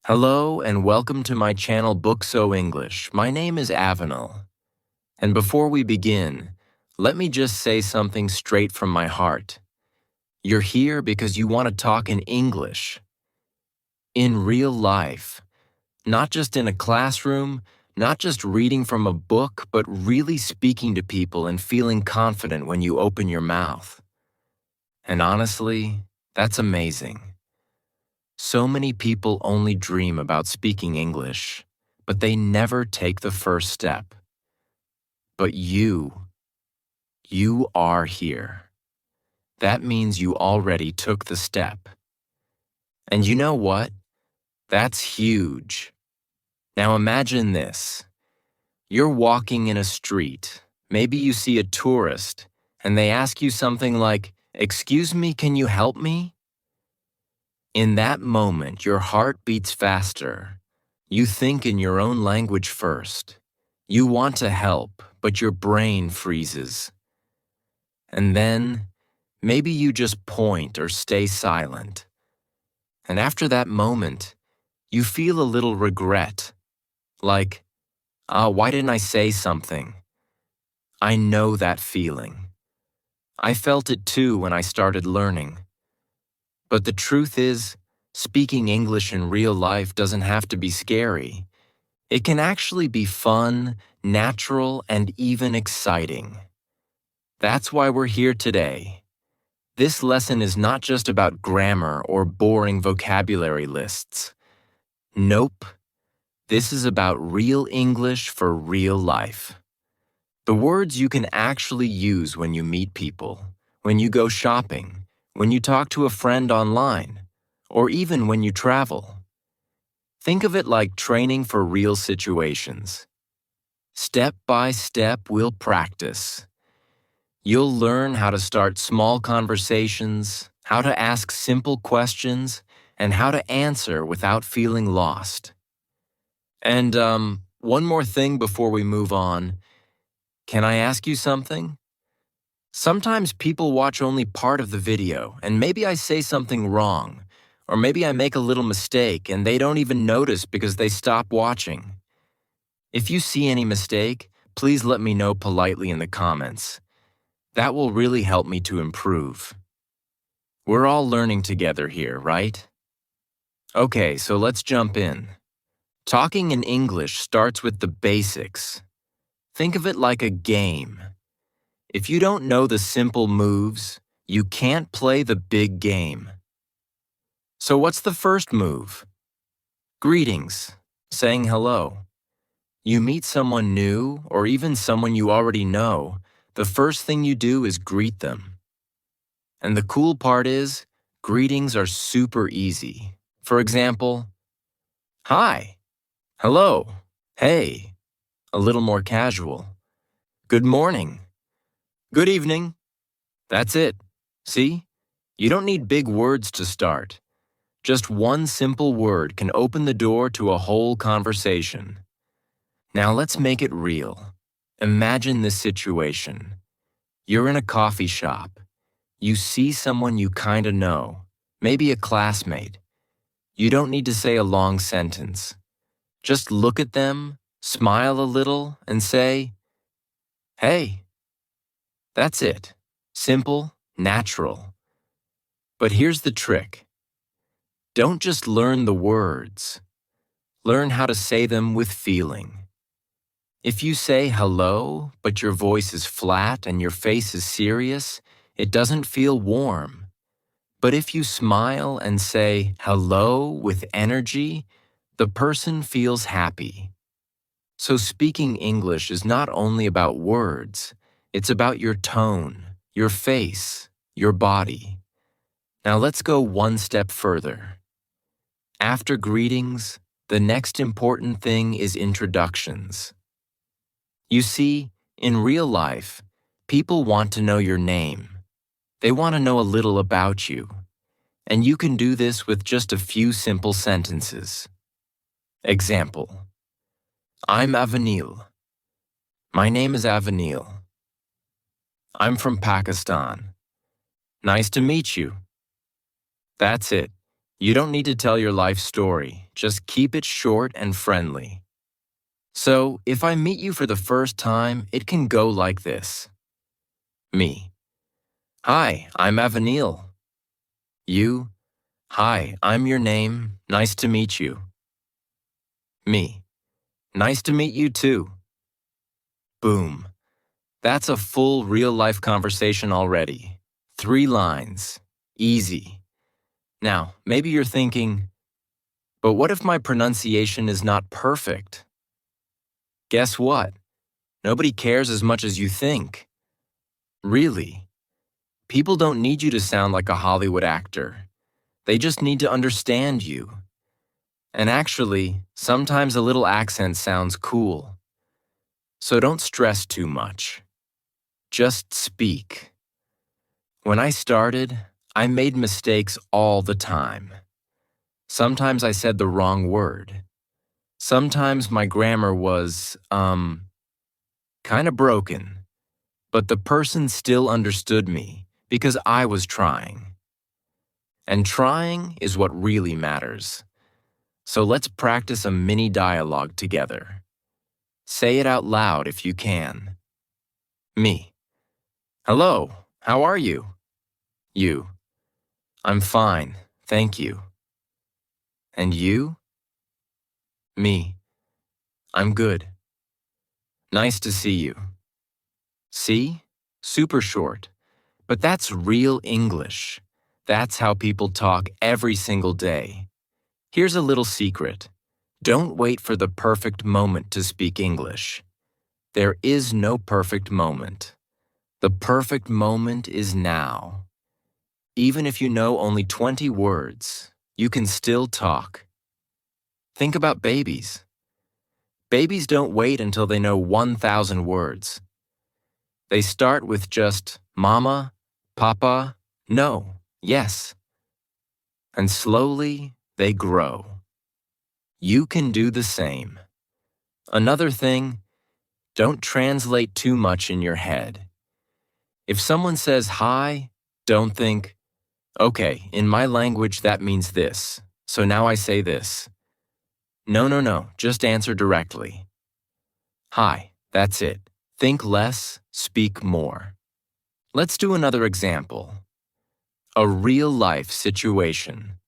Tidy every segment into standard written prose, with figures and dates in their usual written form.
Hello and welcome to my channel Bookso English. My name is Avenel. And before we begin, let me just say something straight from my heart. You're here because you want to talk in English. In real life. Not just in a classroom, not just reading from a book, but really speaking to people and feeling confident when you open your mouth. And honestly, that's amazing. So many people only dream about speaking English, but they never take the first step. But you are here. That means you already took the step. And you know what? That's huge. Now imagine this. You're walking in a street. Maybe you see a tourist, and they ask you something like, "Excuse me, can you help me?" In that moment, your heart beats faster. You think in your own language first. You want to help, but your brain freezes. And then, maybe you just point or stay silent. And after that moment, you feel a little regret. Like, why didn't I say something? I know that feeling. I felt it too when I started learning. But the truth is, speaking English in real life doesn't have to be scary. It can actually be fun, natural, and even exciting. That's why we're here today. This lesson is not just about grammar or boring vocabulary lists. Nope. This is about real English for real life. The words you can actually use when you meet people, when you go shopping, when you talk to a friend online, or even when you travel. Think of it like training for real situations. Step by step, we'll practice. You'll learn how to start small conversations, how to ask simple questions, and how to answer without feeling lost. And, one more thing before we move on. Can I ask you something? Sometimes people watch only part of the video, and maybe I say something wrong, or maybe I make a little mistake and they don't even notice because they stop watching. If you see any mistake, please let me know politely in the comments. That will really help me to improve. We're all learning together here, right? Okay, so let's jump in. Talking in English starts with the basics. Think of it like a game. If you don't know the simple moves, you can't play the big game. So what's the first move? Greetings, saying hello. You meet someone new or even someone you already know, the first thing you do is greet them. And the cool part is, greetings are super easy. For example, hi, hello, hey, a little more casual. Good morning, good evening. That's it. See? You don't need big words to start. Just one simple word can open the door to a whole conversation. Now let's make it real. Imagine this situation. You're in a coffee shop. You see someone you kinda know, maybe a classmate. You don't need to say a long sentence. Just look at them, smile a little, and say, "Hey." That's it. Simple, natural. But here's the trick. Don't just learn the words. Learn how to say them with feeling. If you say hello, but your voice is flat and your face is serious, it doesn't feel warm. But if you smile and say hello with energy, the person feels happy. So speaking English is not only about words, it's about your tone, your face, your body. Now let's go one step further. After greetings, the next important thing is introductions. You see, in real life, people want to know your name. They want to know a little about you. And you can do this with just a few simple sentences. Example: I'm Avenil. My name is Avenil. I'm from Pakistan. Nice to meet you. That's it. You don't need to tell your life story. Just keep it short and friendly. So, if I meet you for the first time, it can go like this. Me. Hi, I'm Avanil. You. Hi, I'm your name. Nice to meet you. Me. Nice to meet you too. Boom. That's a full real-life conversation already. 3 lines. Easy. Now, maybe you're thinking, but what if my pronunciation is not perfect? Guess what? Nobody cares as much as you think. Really. People don't need you to sound like a Hollywood actor. They just need to understand you. And actually, sometimes a little accent sounds cool. So don't stress too much. Just speak. When I started, I made mistakes all the time. Sometimes I said the wrong word. Sometimes my grammar was, kind of broken. But the person still understood me because I was trying. And trying is what really matters. So let's practice a mini dialogue together. Say it out loud if you can. Me. Hello, how are you? You. I'm fine, thank you. And you? Me. I'm good. Nice to see you. See? Super short. But that's real English. That's how people talk every single day. Here's a little secret. Don't wait for the perfect moment to speak English. There is no perfect moment. The perfect moment is now. Even if you know only 20 words, you can still talk. Think about babies. Babies don't wait until they know 1,000 words. They start with just mama, papa, no, yes. And slowly, they grow. You can do the same. Another thing, don't translate too much in your head. If someone says hi, don't think, okay, in my language that means this, so now I say this. No, just answer directly. Hi, that's it. Think less, speak more. Let's do another example. A real-life situation.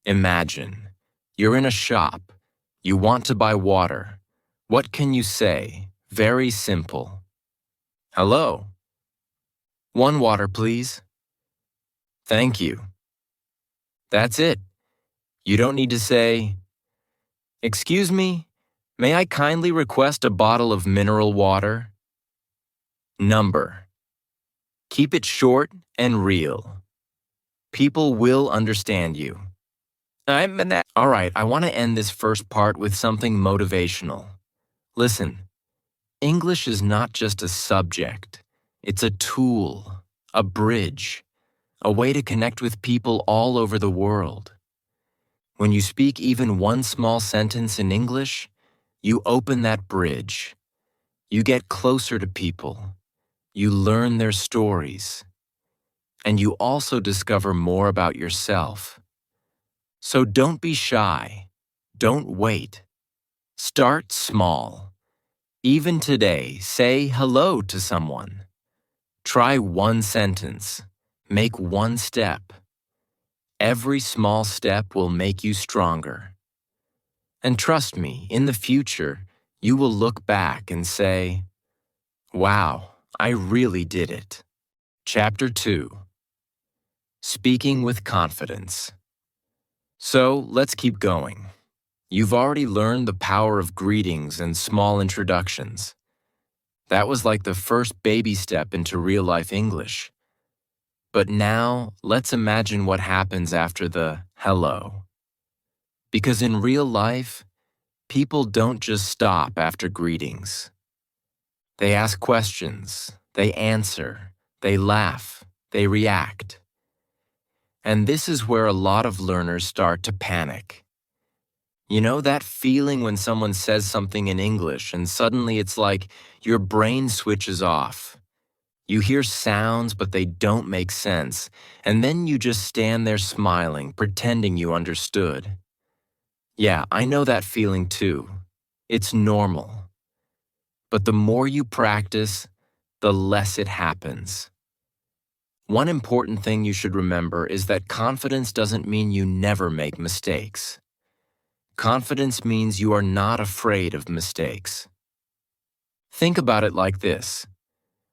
Imagine, you're in a shop. You want to buy water. What can you say? Very simple. Hello. 1 water, please. Thank you. That's it. You don't need to say, excuse me, may I kindly request a bottle of mineral water? Number. Keep it short and real. People will understand you. All right, I want to end this first part with something motivational. Listen, English is not just a subject. It's a tool, a bridge, a way to connect with people all over the world. When you speak even one small sentence in English, you open that bridge. You get closer to people. You learn their stories. And you also discover more about yourself. So don't be shy. Don't wait. Start small. Even today, say hello to someone. Try 1 sentence. Make 1 step. Every small step will make you stronger. And trust me, in the future, you will look back and say, wow, I really did it. Chapter 2. Speaking with confidence. So, let's keep going. You've already learned the power of greetings and small introductions. That was like the first baby step into real-life English. But now, let's imagine what happens after the hello. Because in real life, people don't just stop after greetings. They ask questions, they answer, they laugh, they react. And this is where a lot of learners start to panic. You know that feeling when someone says something in English and suddenly it's like your brain switches off. You hear sounds, but they don't make sense, and then you just stand there smiling, pretending you understood. Yeah, I know that feeling too. It's normal. But the more you practice, the less it happens. One important thing you should remember is that confidence doesn't mean you never make mistakes. Confidence means you are not afraid of mistakes. Think about it like this.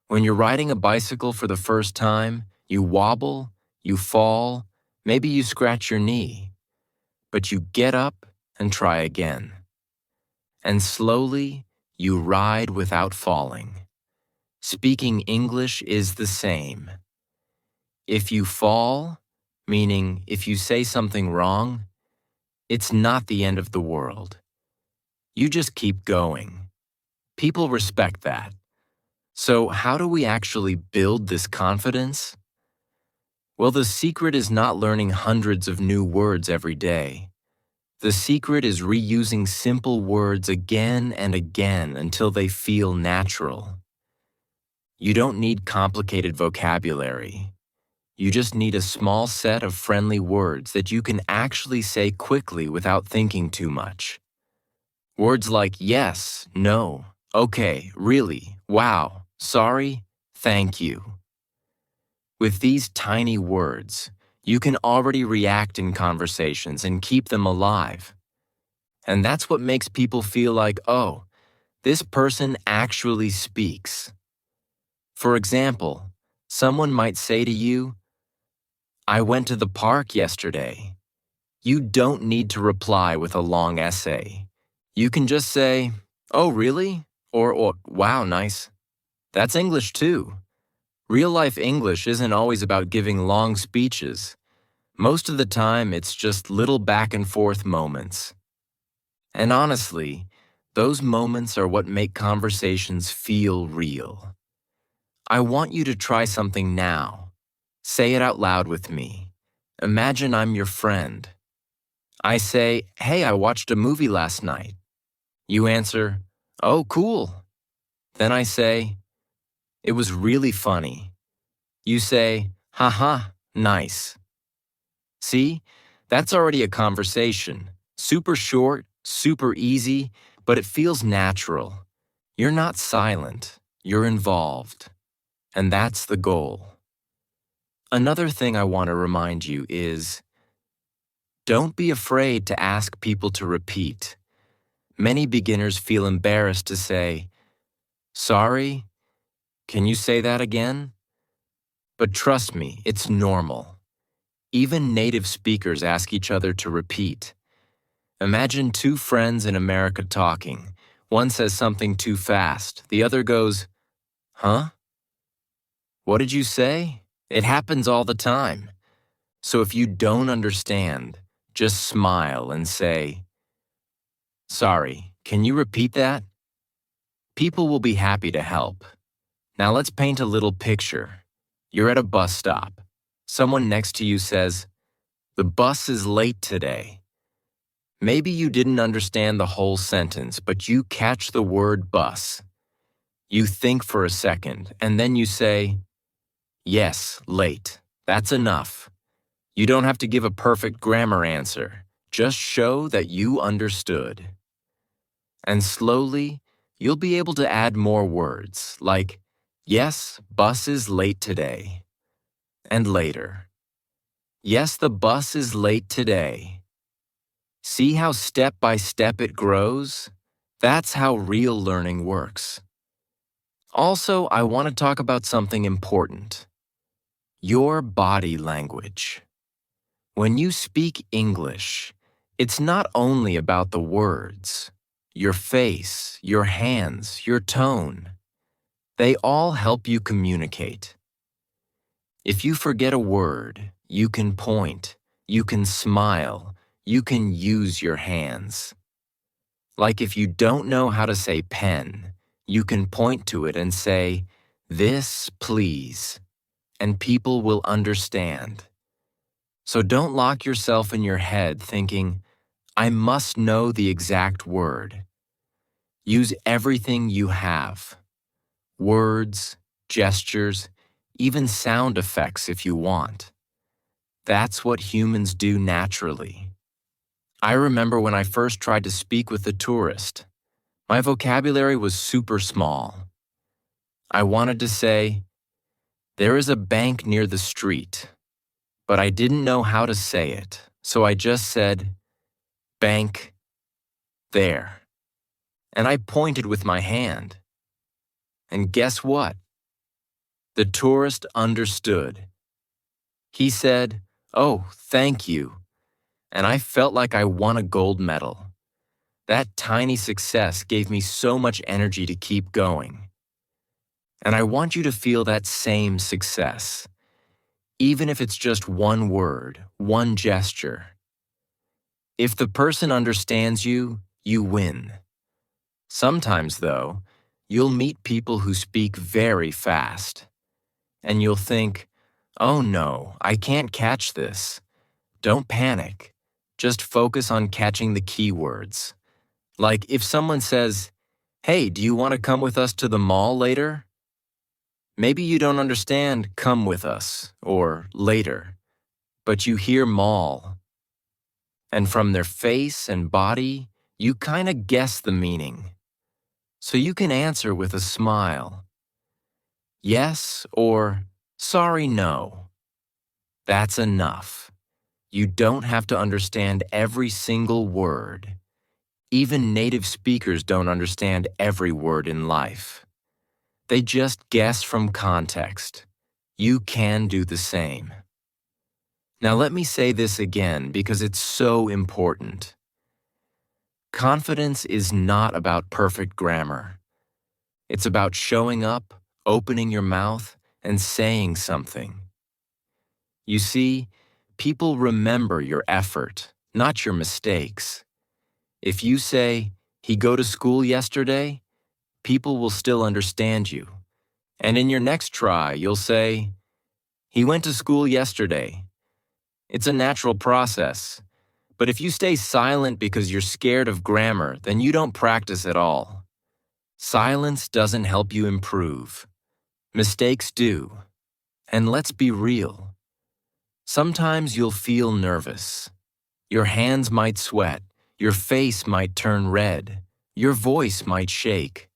When you're riding a bicycle for the first time, you wobble, you fall, maybe you scratch your knee, but you get up and try again. And slowly, you ride without falling. Speaking English is the same. If you fall, meaning if you say something wrong, it's not the end of the world. You just keep going. People respect that. So how do we actually build this confidence? Well, the secret is not learning hundreds of new words every day. The secret is reusing simple words again and again until they feel natural. You don't need complicated vocabulary. You just need a small set of friendly words that you can actually say quickly without thinking too much. Words like yes, no, okay, really, wow, sorry, thank you. With these tiny words, you can already react in conversations and keep them alive. And that's what makes people feel like, oh, this person actually speaks. For example, someone might say to you, I went to the park yesterday. You don't need to reply with a long essay. You can just say, oh, really? Or wow, nice. That's English too. Real-life English isn't always about giving long speeches. Most of the time, it's just little back-and-forth moments. And honestly, those moments are what make conversations feel real. I want you to try something now. Say it out loud with me. Imagine I'm your friend. I say, hey, I watched a movie last night. You answer, oh, cool. Then I say, it was really funny. You say, haha, nice. See, that's already a conversation. Super short, super easy, but it feels natural. You're not silent, you're involved. And that's the goal. Another thing I want to remind you is, don't be afraid to ask people to repeat. Many beginners feel embarrassed to say, sorry, can you say that again? But trust me, it's normal. Even native speakers ask each other to repeat. Imagine two friends in America talking. One says something too fast. The other goes, huh? What did you say? It happens all the time. So if you don't understand, just smile and say, sorry, can you repeat that? People will be happy to help. Now let's paint a little picture. You're at a bus stop. Someone next to you says, the bus is late today. Maybe you didn't understand the whole sentence, but you catch the word bus. You think for a second, and then you say, yes, late. That's enough. You don't have to give a perfect grammar answer. Just show that you understood. And slowly, you'll be able to add more words, like, yes, bus is late today. And later, yes, the bus is late today. See how step by step it grows? That's how real learning works. Also, I want to talk about something important. Your body language. When you speak English, it's not only about the words. Your face, your hands, your tone. They all help you communicate. If you forget a word, you can point, you can smile, you can use your hands. Like if you don't know how to say pen, you can point to it and say, this, please, and people will understand. So don't lock yourself in your head thinking, I must know the exact word. Use everything you have. Words, gestures, even sound effects if you want. That's what humans do naturally. I remember when I first tried to speak with a tourist. My vocabulary was super small. I wanted to say, "There is a bank near the street," but I didn't know how to say it, so I just said, "Bank there." And I pointed with my hand. And guess what? The tourist understood. He said, "Oh, thank you." And I felt like I won a gold medal. That tiny success gave me so much energy to keep going. And I want you to feel that same success, even if it's just one word, one gesture. If the person understands you, you win. Sometimes, though, you'll meet people who speak very fast. And you'll think, "Oh no, I can't catch this." Don't panic. Just focus on catching the key words. Like if someone says, "Hey, do you want to come with us to the mall later?" Maybe you don't understand "come with us" or "later," but you hear mall. And from their face and body, you kind of guess the meaning. So you can answer with a smile. Yes or sorry, no. That's enough. You don't have to understand every single word. Even native speakers don't understand every word in life. They just guess from context. You can do the same. Now let me say this again because it's so important. Confidence is not about perfect grammar. It's about showing up, opening your mouth, and saying something. You see, people remember your effort, not your mistakes. If you say, "He go to school yesterday," people will still understand you. And in your next try, you'll say, "He went to school yesterday." It's a natural process. But if you stay silent because you're scared of grammar, then you don't practice at all. Silence doesn't help you improve. Mistakes do. And let's be real. Sometimes you'll feel nervous. Your hands might sweat. Your face might turn red. Your voice might shake.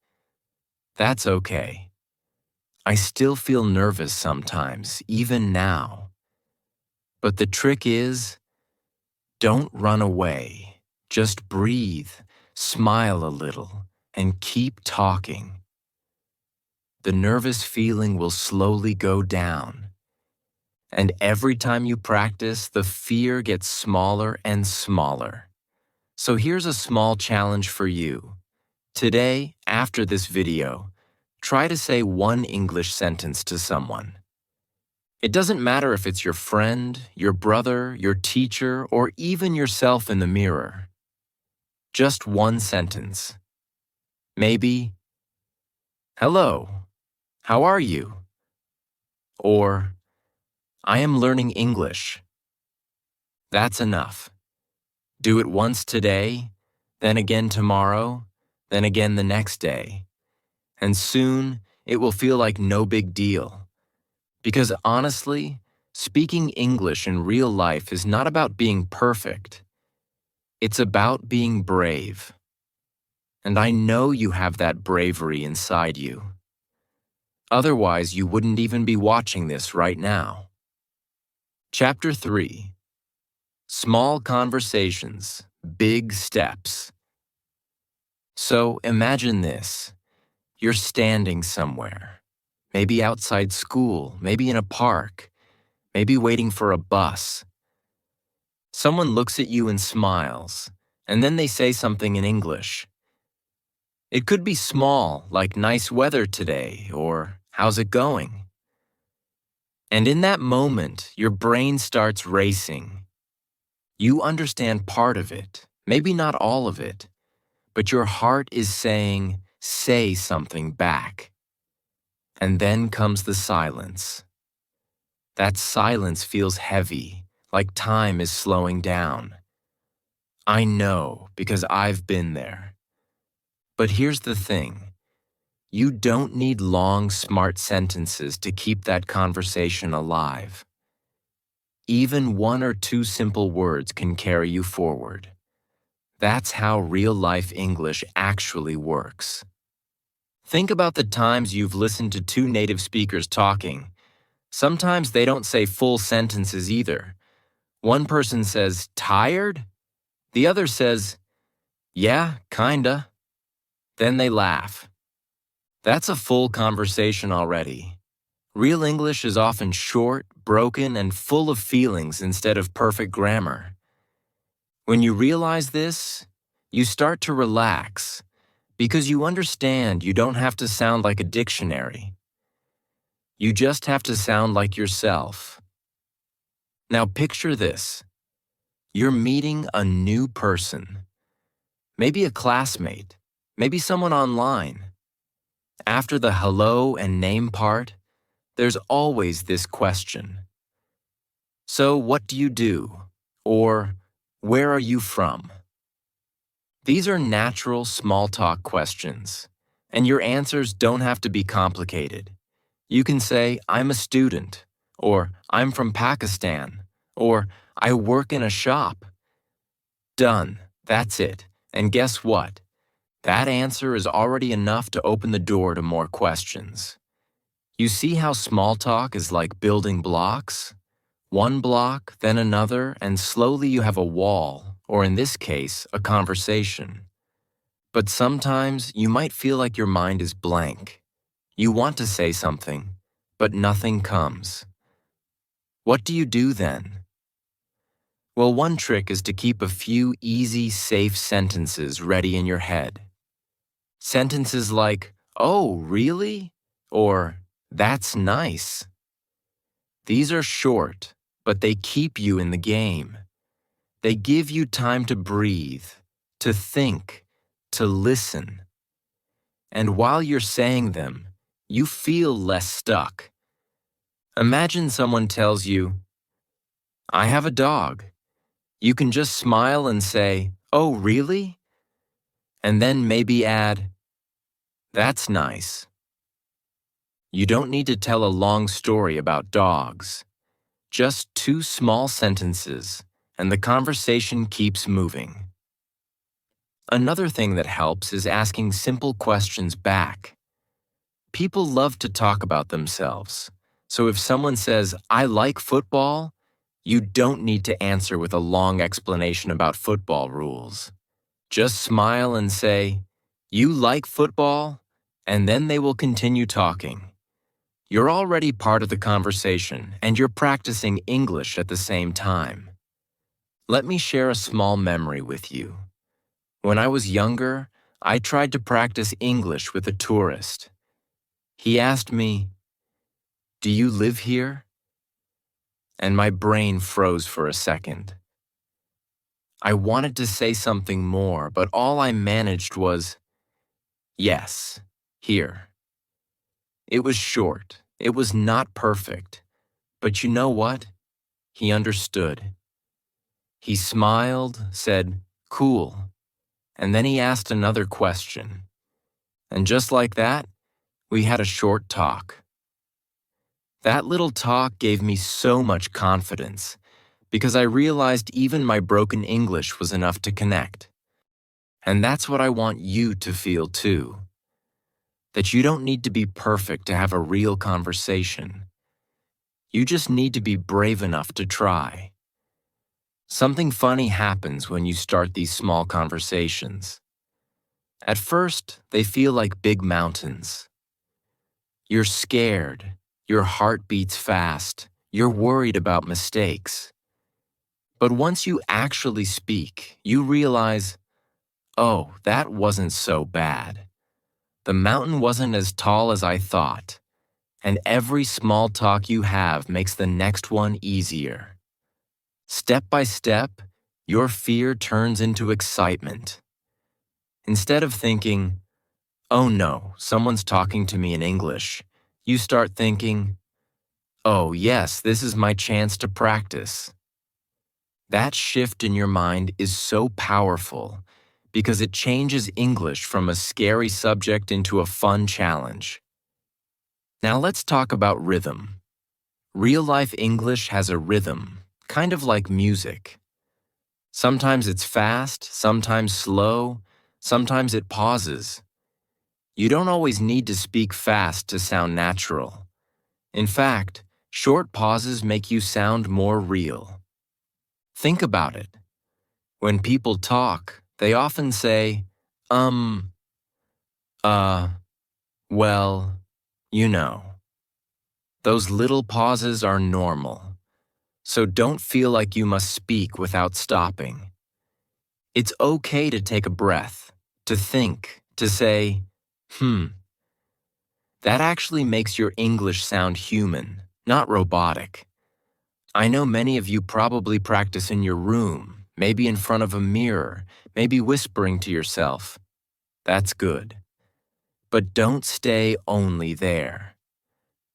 That's okay. I still feel nervous sometimes, even now. But the trick is, don't run away. Just breathe, smile a little, and keep talking. The nervous feeling will slowly go down. And every time you practice, the fear gets smaller and smaller. So here's a small challenge for you. Today, after this video, try to say one English sentence to someone. It doesn't matter if it's your friend, your brother, your teacher, or even yourself in the mirror. Just one sentence. Maybe, "Hello, how are you?" Or, "I am learning English." That's enough. Do it once today, then again tomorrow, then again the next day. And soon, it will feel like no big deal. Because honestly, speaking English in real life is not about being perfect. It's about being brave. And I know you have that bravery inside you. Otherwise, you wouldn't even be watching this right now. Chapter 3. Small Conversations, Big Steps. So imagine this. You're standing somewhere. Maybe outside school, maybe in a park, maybe waiting for a bus. Someone looks at you and smiles, and then they say something in English. It could be small, like "nice weather today," or "how's it going?" And in that moment, your brain starts racing. You understand part of it, maybe not all of it, but your heart is saying, "Say something back." And then comes the silence. That silence feels heavy, like time is slowing down. I know, because I've been there. But here's the thing. You don't need long, smart sentences to keep that conversation alive. Even one or two simple words can carry you forward. That's how real-life English actually works. Think about the times you've listened to two native speakers talking. Sometimes they don't say full sentences either. One person says, "Tired?" The other says, "Yeah, kinda." Then they laugh. That's a full conversation already. Real English is often short, broken, and full of feelings instead of perfect grammar. When you realize this, you start to relax because you understand you don't have to sound like a dictionary. You just have to sound like yourself. Now picture this. You're meeting a new person. Maybe a classmate, maybe someone online. After the hello and name part, there's always this question. So what do you do? Or where are you from? These are natural small talk questions, and your answers don't have to be complicated. You can say, "I'm a student," or "I'm from Pakistan," or "I work in a shop." Done. That's it. And guess what? That answer is already enough to open the door to more questions. You see how small talk is like building blocks? One block, then another, and slowly you have a wall, or in this case, a conversation. But sometimes you might feel like your mind is blank. You want to say something, but nothing comes. What do you do then? Well, one trick is to keep a few easy, safe sentences ready in your head. Sentences like, "Oh, really?" or "That's nice." These are short, but they keep you in the game. They give you time to breathe, to think, to listen. And while you're saying them, you feel less stuck. Imagine someone tells you, "I have a dog." You can just smile and say, "Oh, really?" And then maybe add, "That's nice." You don't need to tell a long story about dogs. Just two small sentences, and the conversation keeps moving. Another thing that helps is asking simple questions back. People love to talk about themselves, so if someone says, "I like football," you don't need to answer with a long explanation about football rules. Just smile and say, "You like football?" and then they will continue talking. You're already part of the conversation, and you're practicing English at the same time. Let me share a small memory with you. When I was younger, I tried to practice English with a tourist. He asked me, "Do you live here?" And my brain froze for a second. I wanted to say something more, but all I managed was, "Yes, here." It was short. It was not perfect. But you know what? He understood. He smiled, said, "Cool," and then he asked another question. And just like that, we had a short talk. That little talk gave me so much confidence because I realized even my broken English was enough to connect. And that's what I want you to feel too. That you don't need to be perfect to have a real conversation. You just need to be brave enough to try. Something funny happens when you start these small conversations. At first, they feel like big mountains. You're scared, your heart beats fast, you're worried about mistakes. But once you actually speak, you realize, oh, that wasn't so bad. The mountain wasn't as tall as I thought, and every small talk you have makes the next one easier. Step by step, your fear turns into excitement. Instead of thinking, "Oh no, someone's talking to me in English," you start thinking, "Oh yes, this is my chance to practice." That shift in your mind is so powerful because it changes English from a scary subject into a fun challenge. Now let's talk about rhythm. Real-life English has a rhythm, kind of like music. Sometimes it's fast, sometimes slow, sometimes it pauses. You don't always need to speak fast to sound natural. In fact, short pauses make you sound more real. Think about it. When people talk, they often say, uh, well, you know. Those little pauses are normal, so don't feel like you must speak without stopping. It's okay to take a breath, to think, to say, That actually makes your English sound human, not robotic. I know many of you probably practice in your room, maybe in front of a mirror, maybe whispering to yourself. That's good. But don't stay only there.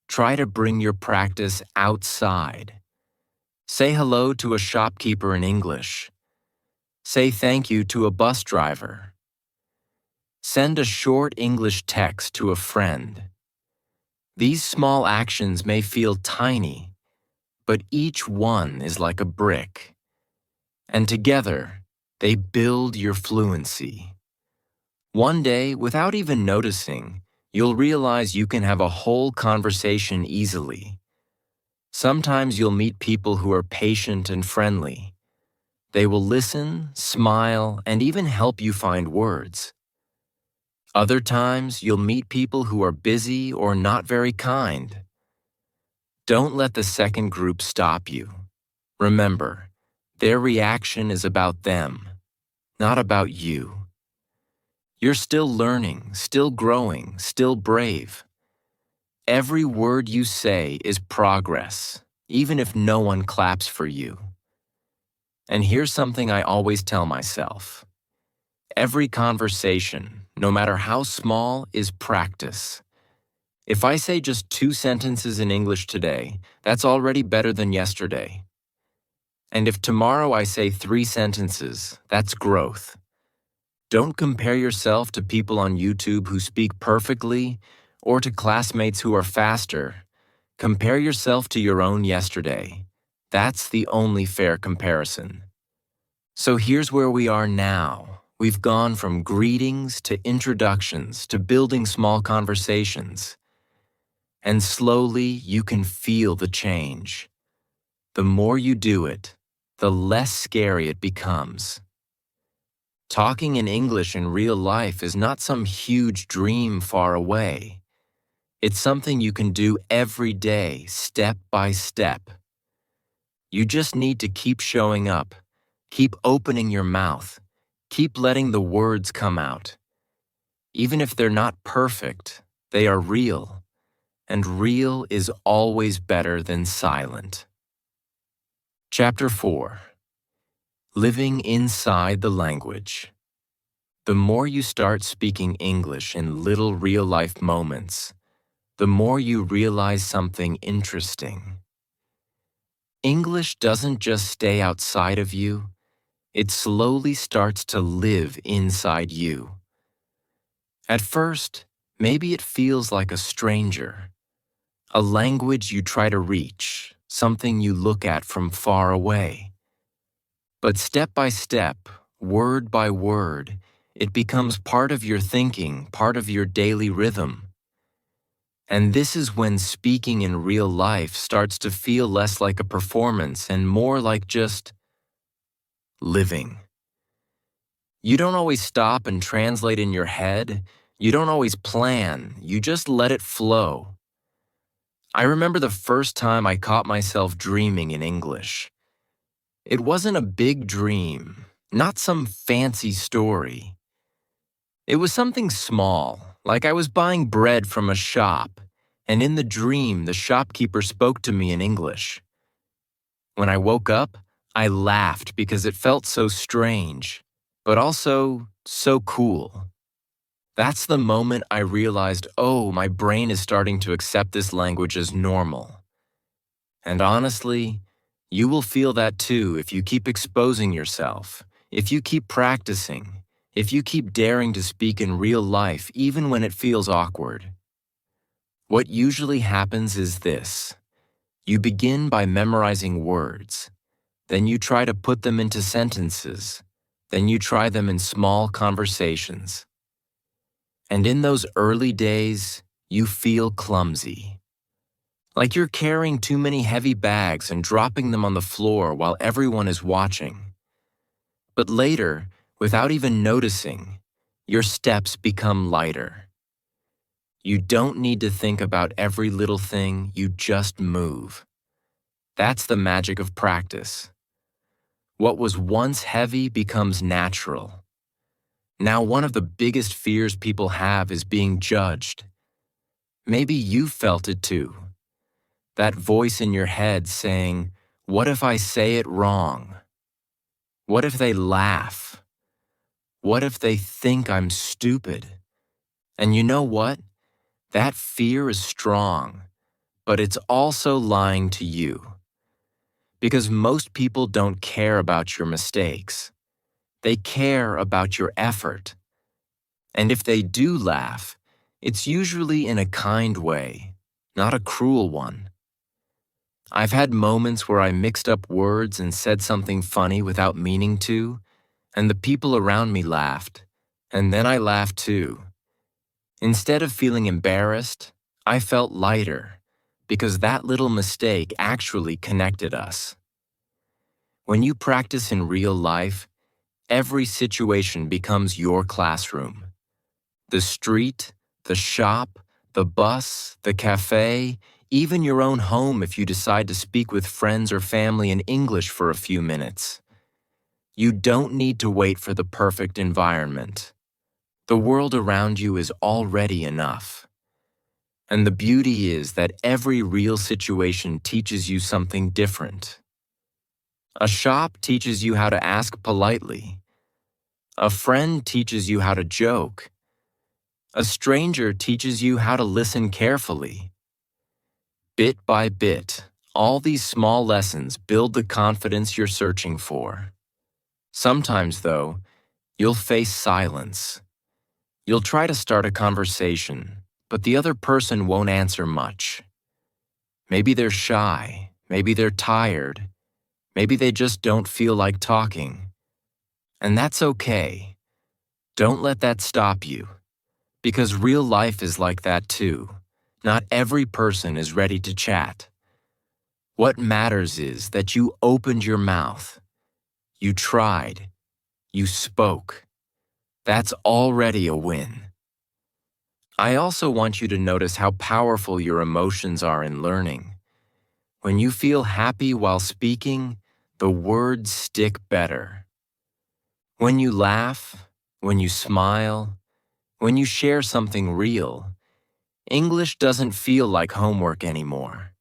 Try to bring your practice outside. Say hello to a shopkeeper in English. Say thank you to a bus driver. Send a short English text to a friend. These small actions may feel tiny, but each one is like a brick. And together, they build your fluency. One day, without even noticing, you'll realize you can have a whole conversation easily. Sometimes you'll meet people who are patient and friendly. They will listen, smile, and even help you find words. Other times, you'll meet people who are busy or not very kind. Don't let the second group stop you. Remember, their reaction is about them, not about you. You're still learning, still growing, still brave. Every word you say is progress, even if no one claps for you. And here's something I always tell myself. Every conversation, no matter how small, is practice. If I say just 2 sentences in English today, that's already better than yesterday. And if tomorrow I say 3 sentences, that's growth. Don't compare yourself to people on YouTube who speak perfectly or to classmates who are faster. Compare yourself to your own yesterday. That's the only fair comparison. So here's where we are now. We've gone from greetings to introductions to building small conversations. And slowly you can feel the change. The more you do it, the less scary it becomes. Talking in English in real life is not some huge dream far away. It's something you can do every day, step by step. You just need to keep showing up, keep opening your mouth, keep letting the words come out. Even if they're not perfect, they are real, and real is always better than silent. Chapter 4. Living inside the language. The more you start speaking English in little real-life moments, the more you realize something interesting. English doesn't just stay outside of you, it slowly starts to live inside you. At first, maybe it feels like a stranger, a language you try to reach, something you look at from far away. But step by step, word by word, it becomes part of your thinking, part of your daily rhythm. And this is when speaking in real life starts to feel less like a performance and more like just living. You don't always stop and translate in your head. You don't always plan. You just let it flow. I remember the first time I caught myself dreaming in English. It wasn't a big dream, not some fancy story. It was something small, like I was buying bread from a shop, and in the dream, the shopkeeper spoke to me in English. When I woke up, I laughed because it felt so strange, but also so cool. That's the moment I realized, oh, my brain is starting to accept this language as normal. And honestly, you will feel that too if you keep exposing yourself, if you keep practicing, if you keep daring to speak in real life even when it feels awkward. What usually happens is this. You begin by memorizing words. Then you try to put them into sentences. Then you try them in small conversations. And in those early days, you feel clumsy. Like you're carrying too many heavy bags and dropping them on the floor while everyone is watching. But later, without even noticing, your steps become lighter. You don't need to think about every little thing, you just move. That's the magic of practice. What was once heavy becomes natural. Now, one of the biggest fears people have is being judged. Maybe you felt it too. That voice in your head saying, "What if I say it wrong? What if they laugh? What if they think I'm stupid?" And you know what? That fear is strong, but it's also lying to you. Because most people don't care about your mistakes. They care about your effort. And if they do laugh, it's usually in a kind way, not a cruel one. I've had moments where I mixed up words and said something funny without meaning to, and the people around me laughed, and then I laughed too. Instead of feeling embarrassed, I felt lighter, because that little mistake actually connected us. When you practice in real life, every situation becomes your classroom. The street, the shop, the bus, the cafe, even your own home if you decide to speak with friends or family in English for a few minutes. You don't need to wait for the perfect environment. The world around you is already enough. And the beauty is that every real situation teaches you something different. A shop teaches you how to ask politely. A friend teaches you how to joke. A stranger teaches you how to listen carefully. Bit by bit, all these small lessons build the confidence you're searching for. Sometimes, though, you'll face silence. You'll try to start a conversation, but the other person won't answer much. Maybe they're shy, maybe they're tired, maybe they just don't feel like talking. And that's okay. Don't let that stop you, because real life is like that too. Not every person is ready to chat. What matters is that you opened your mouth. You tried. You spoke. That's already a win. I also want you to notice how powerful your emotions are in learning. When you feel happy while speaking, the words stick better. When you laugh, when you smile, when you share something real, English doesn't feel like homework anymore.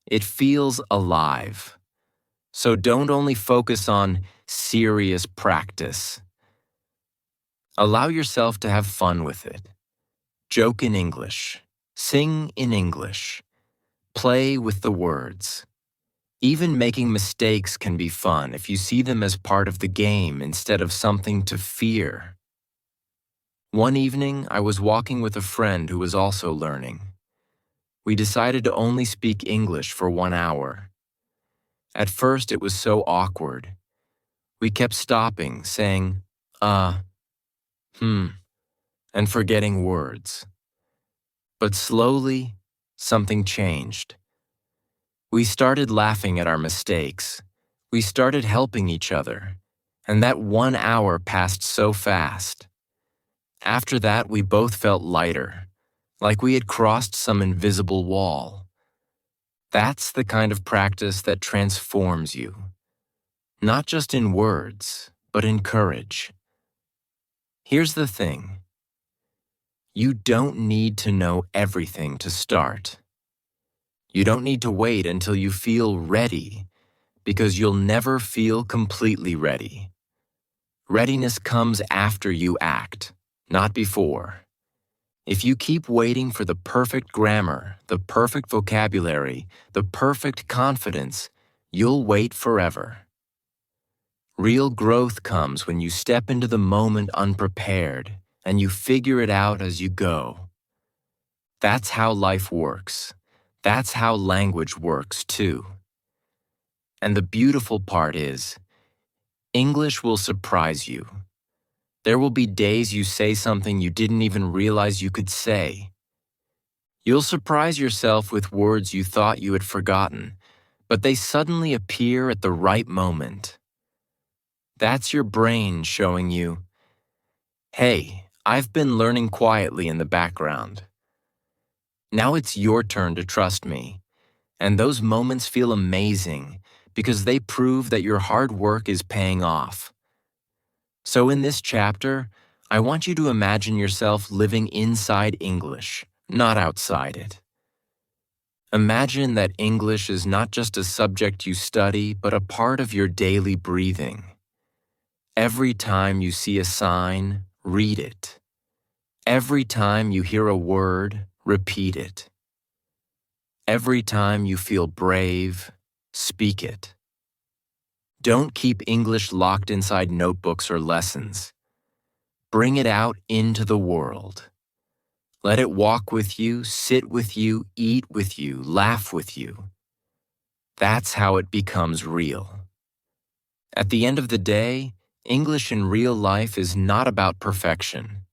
It feels alive. So don't only focus on serious practice. Allow yourself to have fun with it. Joke in English. Sing in English. Play with the words. Even making mistakes can be fun if you see them as part of the game instead of something to fear. One evening, I was walking with a friend who was also learning. We decided to only speak English for 1 hour. At first, it was so awkward. We kept stopping, saying, and forgetting words. But slowly, something changed. We started laughing at our mistakes. We started helping each other. And that 1 hour passed so fast. After that, we both felt lighter, like we had crossed some invisible wall. That's the kind of practice that transforms you. Not just in words, but in courage. Here's the thing. You don't need to know everything to start. You don't need to wait until you feel ready, because you'll never feel completely ready. Readiness comes after you act, not before. If you keep waiting for the perfect grammar, the perfect vocabulary, the perfect confidence, you'll wait forever. Real growth comes when you step into the moment unprepared and you figure it out as you go. That's how life works. That's how language works too. And the beautiful part is, English will surprise you. There will be days you say something you didn't even realize you could say. You'll surprise yourself with words you thought you had forgotten, but they suddenly appear at the right moment. That's your brain showing you, hey, I've been learning quietly in the background. Now it's your turn to trust me. And those moments feel amazing because they prove that your hard work is paying off. So in this chapter, I want you to imagine yourself living inside English, not outside it. Imagine that English is not just a subject you study, but a part of your daily breathing. Every time you see a sign, read it. Every time you hear a word, repeat it. Every time you feel brave, speak it. Don't keep English locked inside notebooks or lessons. Bring it out into the world. Let it walk with you, sit with you, eat with you, laugh with you. That's how it becomes real. At the end of the day, English in real life is not about perfection.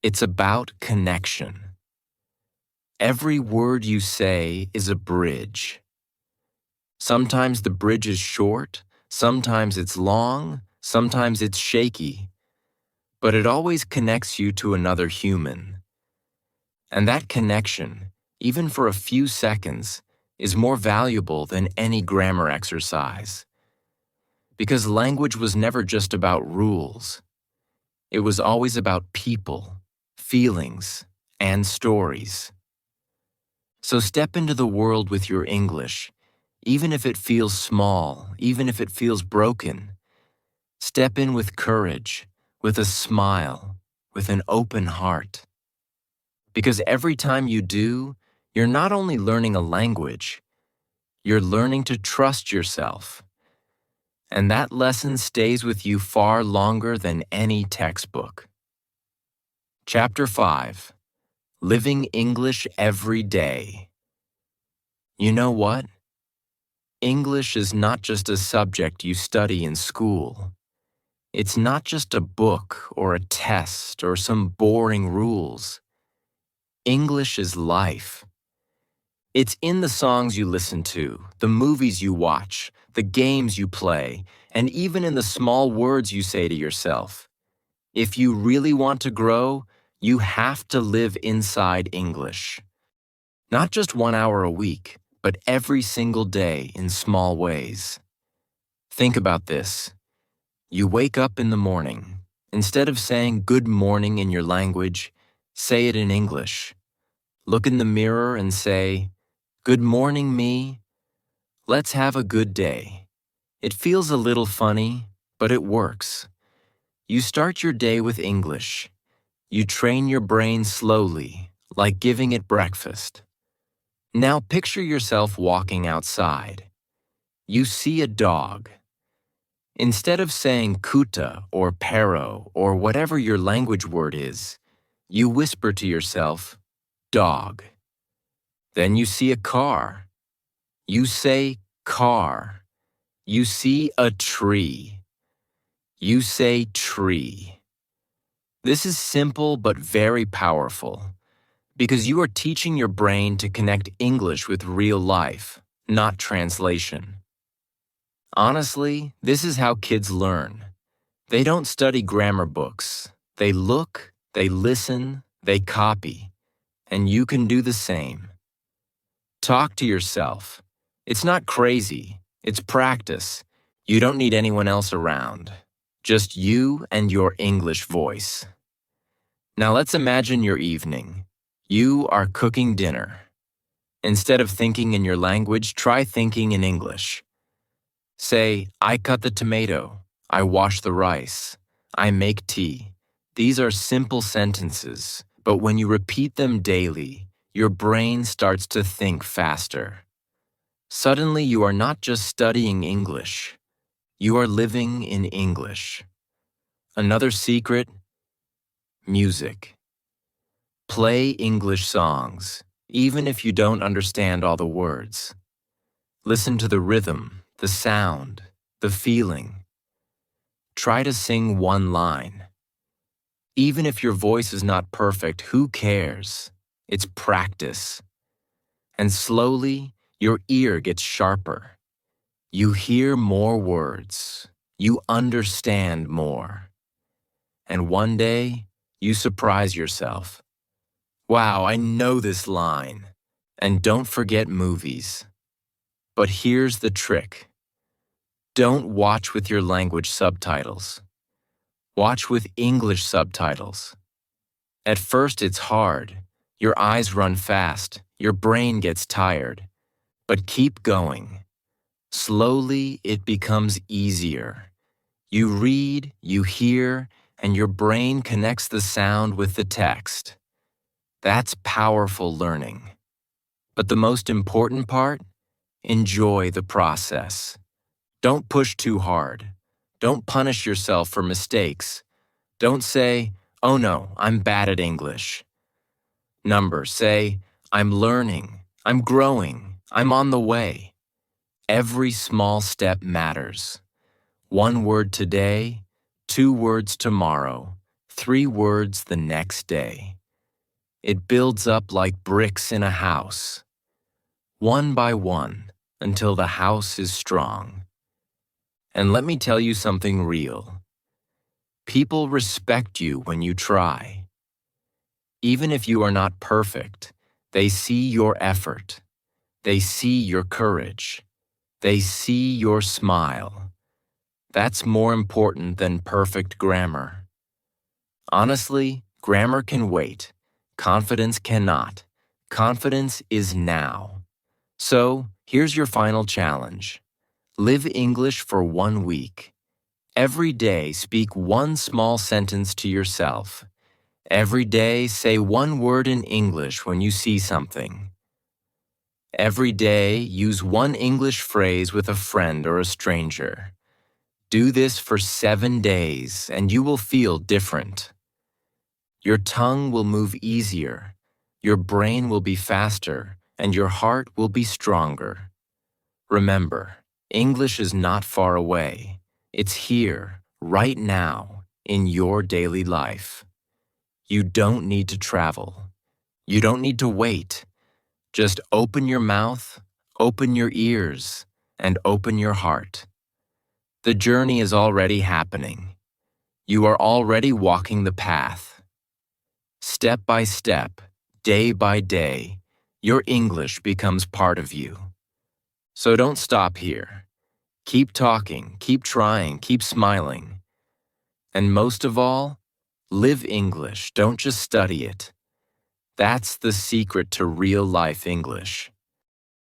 It's about connection. Every word you say is a bridge. Sometimes the bridge is short, sometimes it's long, sometimes it's shaky, but it always connects you to another human. And that connection, even for a few seconds, is more valuable than any grammar exercise. Because language was never just about rules. It was always about people, feelings, and stories. So step into the world with your English, even if it feels small, even if it feels broken. Step in with courage, with a smile, with an open heart. Because every time you do, you're not only learning a language, you're learning to trust yourself. And that lesson stays with you far longer than any textbook. Chapter 5. Living English Every Day. You know what? English is not just a subject you study in school. It's not just a book or a test or some boring rules. English is life. It's in the songs you listen to, the movies you watch, the games you play, and even in the small words you say to yourself. If you really want to grow, you have to live inside English. Not just 1 hour a week, but every single day in small ways. Think about this. You wake up in the morning. Instead of saying good morning in your language, say it in English. Look in the mirror and say, good morning, me. Let's have a good day. It feels a little funny, but it works. You start your day with English. You train your brain slowly, like giving it breakfast. Now picture yourself walking outside. You see a dog. Instead of saying kuta or pero or whatever your language word is, you whisper to yourself, dog. Then you see a car. You say car. You see a tree. You say tree. This is simple but very powerful because you are teaching your brain to connect English with real life, not translation. Honestly, this is how kids learn. They don't study grammar books. They look, they listen, they copy, and you can do the same. Talk to yourself. It's not crazy. It's practice. You don't need anyone else around. Just you and your English voice. Now let's imagine your evening. You are cooking dinner. Instead of thinking in your language, try thinking in English. Say, I cut the tomato. I wash the rice. I make tea. These are simple sentences, but when you repeat them daily, your brain starts to think faster. Suddenly, you are not just studying English. You are living in English. Another secret: music. Play English songs, even if you don't understand all the words. Listen to the rhythm, the sound, the feeling. Try to sing one line. Even if your voice is not perfect, who cares? It's practice. And slowly, your ear gets sharper. You hear more words. You understand more. And one day, you surprise yourself. Wow, I know this line. And don't forget movies. But here's the trick. Don't watch with your language subtitles. Watch with English subtitles. At first it's hard. Your eyes run fast. Your brain gets tired. But keep going. Slowly it becomes easier. You read, you hear, and your brain connects the sound with the text. That's powerful learning. But the most important part? Enjoy the process. Don't push too hard. Don't punish yourself for mistakes. Don't say, "Oh no, I'm bad at English." Say, "I'm learning, I'm growing, I'm on the way." Every small step matters. 1 word today, 2 words tomorrow, 3 words the next day. It builds up like bricks in a house, one by one, until the house is strong. And let me tell you something real. People respect you when you try. Even if you are not perfect, they see your effort. They see your courage. They see your smile. That's more important than perfect grammar. Honestly, grammar can wait. Confidence cannot. Confidence is now. So, here's your final challenge. Live English for 1 week. Every day, speak 1 small sentence to yourself. Every day, say 1 word in English when you see something. Every day, use 1 English phrase with a friend or a stranger. Do this for 7 days, and you will feel different. Your tongue will move easier, your brain will be faster, and your heart will be stronger. Remember, English is not far away. It's here, right now, in your daily life. You don't need to travel. You don't need to wait. Just open your mouth, open your ears, and open your heart. The journey is already happening. You are already walking the path. Step by step, day by day, your English becomes part of you. So don't stop here. Keep talking, keep trying, keep smiling. And most of all, live English, don't just study it. That's the secret to real-life English.